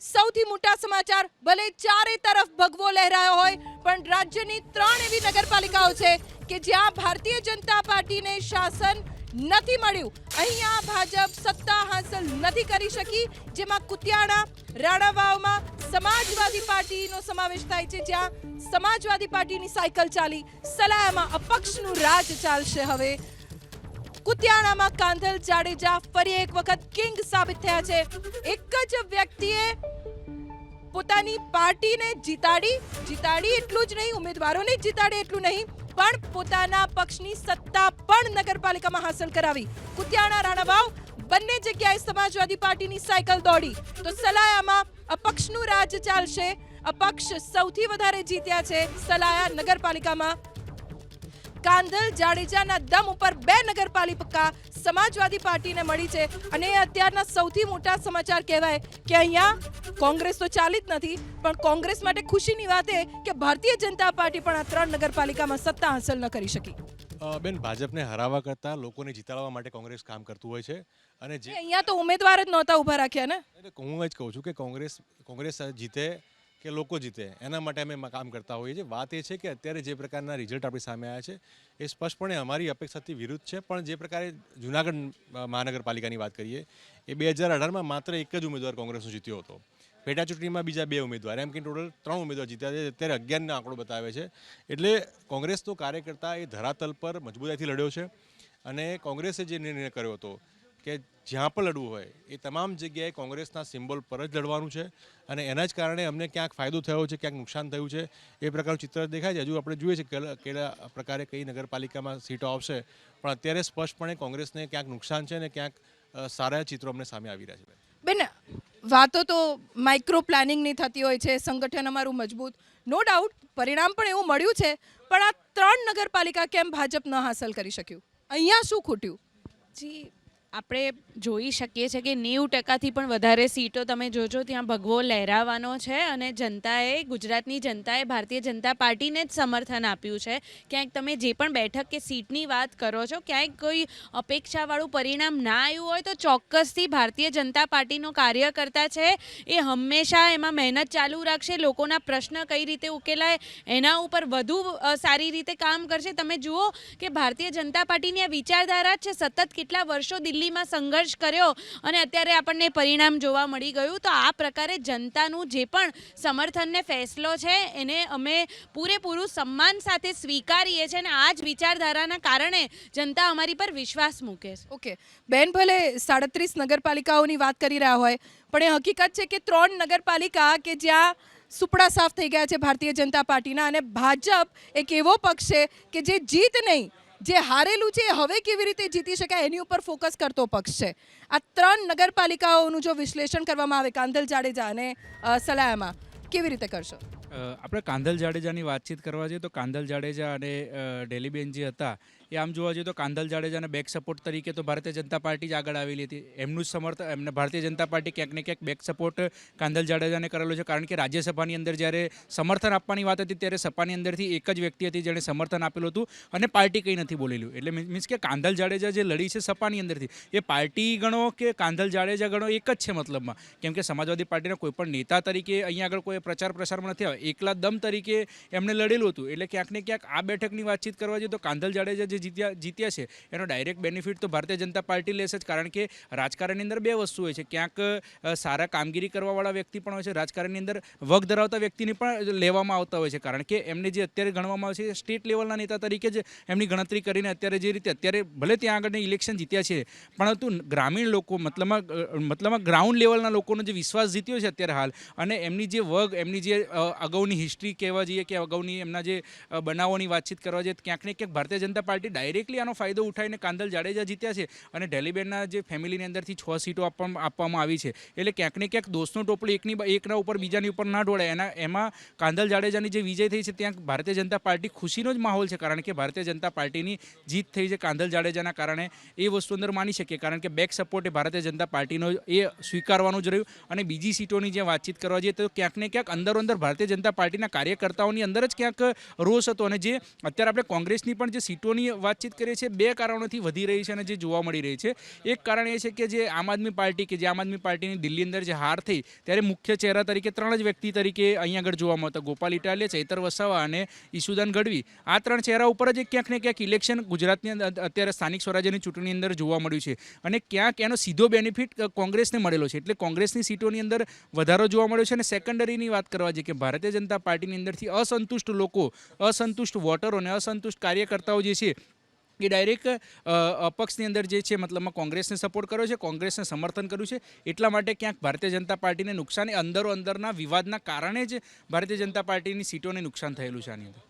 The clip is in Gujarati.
સૌથી મોટા સમાચાર ભલે ચારે તરફ ભગવો લહેરાયો હોય પણ રાજ્યની 3 એવી નગરપાલિકાઓ છે કે જ્યાં ભારતીય જનતા પાર્ટીને શાસન નથી મળ્યું. અહીંયા ભાજપ સત્તા હાંસલ નથી કરી શકી, જેમાં કુતિયાણા, રાણાવાવમાં સમાજવાદી પાર્ટીનો સમાવેશ થાય છે, જ્યાં સમાજવાદી પાર્ટીની સાયકલ ચાલી. સલાયામાં અપક્ષનું રાજ ચાલશે. હવે કુતિયાણામાં કાંધલ જાડેજા ફરી એક વખત કિંગ સાબિત થયા છે. એક જ વ્યક્તિએ પોતાની પાર્ટીને જીતાડી એટલું જ નહીં, ઉમેદવારોને જીતાડી એટલું નહીં, પણ પોતાના પક્ષની સત્તા પણ નગરપાલિકામાં હાંસલ કરાવી. કુતિયાણા, રાણાવાવ બંને જગ્યાએ સમાજવાદી પાર્ટીની સાયકલ દોડી. તો સલાયામાં અપક્ષનું રાજ ચાલશે. અપક્ષ સૌથી વધારે જીત્યા છે સલાયા નગરપાલિકામાં. કાંધલ જાડેજાના દમ ઉપર 2 નગરપાલિકા સમાજવાદી પાર્ટીને મળી છે અને એ અત્યારના સૌથી મોટા સમાચાર કહેવાય કે અહીંયા કોંગ્રેસ તો ચાલી જ નથી, પણ કોંગ્રેસ માટે ખુશીની વાત એ કે ભારતીય જનતા પાર્ટી પણ આ 3 નગરપાલિકામાં સત્તા હાંસલ ન કરી શકી. બેન, ભાજપને હરાવવા કરતાં લોકોને જીતાડવા માટે કોંગ્રેસ કામ કરતું હોય છે અને જે અહીંયા તો ઉમેદવાર જ નહોતા ઊભા રાખ્યા ને. એટલે હું જ કહું છું કે કોંગ્રેસ જીતે કે લોકો જીતે એના માટે અમે કામ કરતા હોઈએ છીએ. વાત એ છે કે અત્યારે જે પ્રકારના રિઝલ્ટ આપણી સામે આવ્યા છે એ સ્પષ્ટપણે અમારી અપેક્ષાથી વિરુદ્ધ છે. પણ જે પ્રકારે જૂનાગઢ મહાનગરપાલિકાની વાત કરીએ, એ 2018માં માત્ર એક જ ઉમેદવાર કોંગ્રેસનો જીત્યો હતો. પેટા ચૂંટણીમાં બીજા 2 ઉમેદવાર, એમ કે ટોટલ 3 ઉમેદવાર જીત્યા છે. અત્યારે 11નો આંકડો બતાવે છે. એટલે કોંગ્રેસનો કાર્યકર્તા એ ધરાતલ પર મજબૂતાઈથી લડ્યો છે અને કોંગ્રેસે જે નિર્ણય કર્યો હતો કે જ્યાં પણ લડવું હોય એ તમામ જગ્યાએ કોંગ્રેસના સિમ્બોલ પર જ લડવાનું છે અને એના જ કારણે અમને ક્યાંક ફાયદો થયો છે, ક્યાંક નુકસાન થયું છે, એ પ્રકારનું ચિત્ર દેખાય છે. હજુ આપણે જોઈએ છે કે કેવા પ્રકારે કઈ નગરપાલિકામાં સીટો આવશે, પણ અત્યારે સ્પષ્ટપણે કોંગ્રેસને ક્યાંક નુકસાન છે અને ક્યાંક સારા ચિત્રો અમને સામે આવી રહ્યા છે. બેન, વાતો તો માઇક્રો પ્લાનિંગની થતી હોય છે, સંગઠન અમારું મજબૂત, નો ડાઉટ પરિણામ પણ એવું મળ્યું છે, પણ આ 3 નગરપાલિકા કેમ ભાજપ ન હાંસલ કરી શક્યું? અહીંયા શું ખૂટ્યું? જી, આપણે જોઈ શકીએ છીએ કે 90%થી પણ વધારે સીટો તમે જોજો ત્યાં ભગવો લહેરાવાનો છે અને ગુજરાતની જનતાએ ભારતીય જનતા પાર્ટીને જ સમર્થન આપ્યું છે. ક્યાંક તમે જે પણ બેઠક કે સીટની વાત કરો છો, ક્યાંક કોઈ અપેક્ષાવાળું પરિણામ ના આવ્યું હોય તો ચોક્કસથી ભારતીય જનતા પાર્ટીનો કાર્યકર્તા છે એ હંમેશા એમાં મહેનત ચાલુ રાખશે. લોકોના પ્રશ્ન કઈ રીતે ઉકેલાય એના ઉપર વધુ સારી રીતે કામ કરશે. તમે જુઓ કે ભારતીય જનતા પાર્ટીની આ વિચારધારા છે. સતત કેટલા વર્ષો દિલ્હીમાં સંઘર્ષ કર્યો અને અત્યારે આપણને પરિણામ જોવા મળી ગયું. તો આ પ્રકારે જનતાનું જે પણ સમર્થનને ફેસલો છે એને અમે પૂરેપૂરું સન્માન સાથે સ્વીકારીએ છીએ અને આ જ વિચારધારાના કારણે જનતા અમારી પર વિશ્વાસ મૂકે છે. ઓકે બેન, ભલે 37 નગરપાલિકાઓની વાત કરી રહ્યા હોય, પણ એ હકીકત છે કે 3 નગરપાલિકા કે જ્યાં સુપડા સાફ થઈ ગયા છે ભારતીય જનતા પાર્ટીના, અને ભાજપ એક એવો પક્ષ છે કે જે જીત નહીં, જે હારેલું છે હવે કેવી રીતે જીતી શકાય એની ઉપર ફોકસ કરતો પક્ષ છે. આ 3 નગરપાલિકાઓનું જો વિશ્લેષણ કરવામાં આવે કાંધલ, જાડેજા અને સલાયામાં, કેવી રીતે કરશો? આપણે કાંધલ જાડેજાની વાતચીત કરવા જઈએ તો કાંધલ જાડેજા અને ડેલીબેન જે હતા એ આમ જોવા જઈએ તો કાંધલ જાડેજાને બેક સપોર્ટ તરીકે તો ભારતીય જનતા પાર્ટી જ આગળ આવેલી હતી. એમનું જ સમર્થન એમને ભારતીય જનતા પાર્ટી ક્યાંક ને ક્યાંક બેક સપોર્ટ કાંધલ જાડેજાને કરેલો છે. કારણ કે રાજ્યસભાની અંદર જ્યારે સમર્થન આપવાની વાત હતી ત્યારે સપાની અંદરથી એક જ વ્યક્તિ હતી જેણે સમર્થન આપેલું હતું અને પાર્ટી કંઈ નથી બોલેલું. એટલે મીન્સ કે કાંધલ જાડેજા જે લડી છે સપાની અંદરથી, એ પાર્ટી ગણો કે કાંધલ જાડેજા ગણો એક જ છે મતલબમાં. કેમ કે સમાજવાદી પાર્ટીના કોઈ પણ નેતા તરીકે અહીંયા આગળ કોઈ પ્રચાર પ્રસારમાં નથી આવે, એકલા દમ તરીકે એમણે લડેલું હતું. એટલે ક્યાંક ને ક્યાંક આ બેઠકની વાતચીત કરવા જઈએ તો કાંધલ જાડેજા જે જીત્યા છે એનો ડાયરેક્ટ બેનિફિટ તો ભારતીય જનતા પાર્ટી લેશે જ. કારણ કે રાજકારણની અંદર 2 વસ્તુ હોય છે, ક્યાંક સારા કામગીરી કરવાવાળા વ્યક્તિ પણ હોય છે, રાજકારણની અંદર વગ ધરાવતા વ્યક્તિને પણ લેવામાં આવતા હોય છે. કારણ કે એમને જે અત્યારે ગણવામાં આવે છે સ્ટેટ લેવલના નેતા તરીકે જ એમની ગણતરી કરીને અત્યારે જે રીતે અત્યારે ભલે ત્યાં આગળની ઇલેક્શન જીત્યા છે, પરંતુ ગ્રામીણ લોકો મતલબમાં ગ્રાઉન્ડ લેવલના લોકોનો જે વિશ્વાસ જીત્યો છે અત્યારે હાલ, અને એમની જે એમની જે અગાઉની હિસ્ટ્રી કહેવા જઈએ કે અગાઉની એમના જે બનાવોની વાતચીત કરવા જઈએ, ક્યાંક ને ક્યાંક ભારતીય જનતા પાર્ટી ડાયરેક્ટલી આનો ફાયદો ઉઠાવીને કાંધલ જાડેજા જીત્યા છે અને ડેલીબેનના જે ફેમિલીની અંદરથી 6 સીટો આપવામાં આવી છે. એટલે ક્યાંક ને ક્યાંક દોસ્તનું ટોપલું એકના ઉપર બીજાની ઉપર ના ઢોળાય. એમાં કાંધલ જાડેજાની જે વિજય થઈ છે ત્યાં ભારતીય જનતા પાર્ટી ખુશીનો જ માહોલ છે. કારણ કે ભારતીય જનતા પાર્ટીની જીત થઈ છે કાંધલ જાડેજાના કારણે, એ વસ્તુ અંદર માની શકીએ. કારણ કે બેક સપોર્ટ એ ભારતીય જનતા પાર્ટીનો એ સ્વીકારવાનું જ રહ્યું. અને બીજી સીટોની જે વાતચીત કરવા જઈએ તો ક્યાંક ને ક્યાંક અંદર ભારતીય જનતા પાર્ટીના કાર્યકર્તાઓની અંદર જ ક્યાંક રોષ હતો. અને જે અત્યારે આપણે કોંગ્રેસની પણ જે સીટોની વાતચીત કરીએ છીએ, બે કારણોથી વધી રહી છે અને જે જોવા મળી રહી છે. એક કારણ એ છે કે જે આમ આદમી પાર્ટીની દિલ્હી અંદર જે હાર થઈ ત્યારે મુખ્ય ચહેરા તરીકે 3 જ વ્યક્તિ તરીકે અહીંયા આગળ જોવા મળતા: ગોપાલ ઇટાલિયા, ચૈતર વસાવા અને ઈશુદાન ગઢવી. આ 3 ચહેરા ઉપર જ ક્યાંક ને ક્યાંક ઇલેક્શન ગુજરાતની અત્યારે સ્થાનિક સ્વરાજ્યની ચૂંટણી અંદર જોવા મળ્યું છે અને ક્યાંક એનો સીધો બેનિફિટ કોંગ્રેસને મળેલો છે. એટલે કોંગ્રેસની સીટોની અંદર વધારો જોવા મળ્યો છે. અને સેકન્ડરીની વાત કરવા જઈએ કે ભારતીય જનતા પાર્ટીની અંદરથી અસંતુષ્ટ લોકો, અસંતુષ્ટ વોટરો અને અસંતુષ્ટ કાર્યકર્તાઓ જે છે એ ડાયરેક્ટ અપક્ષની અંદર જે છે મતલબમાં કોંગ્રેસને સપોર્ટ કર્યો છે, કોંગ્રેસને સમર્થન કર્યું છે. એટલા માટે ક્યાંક ભારતીય જનતા પાર્ટીને નુકસાન અંદરના વિવાદના કારણે જ ભારતીય જનતા પાર્ટીની સીટોને નુકસાન થયેલું છે આની અંદર.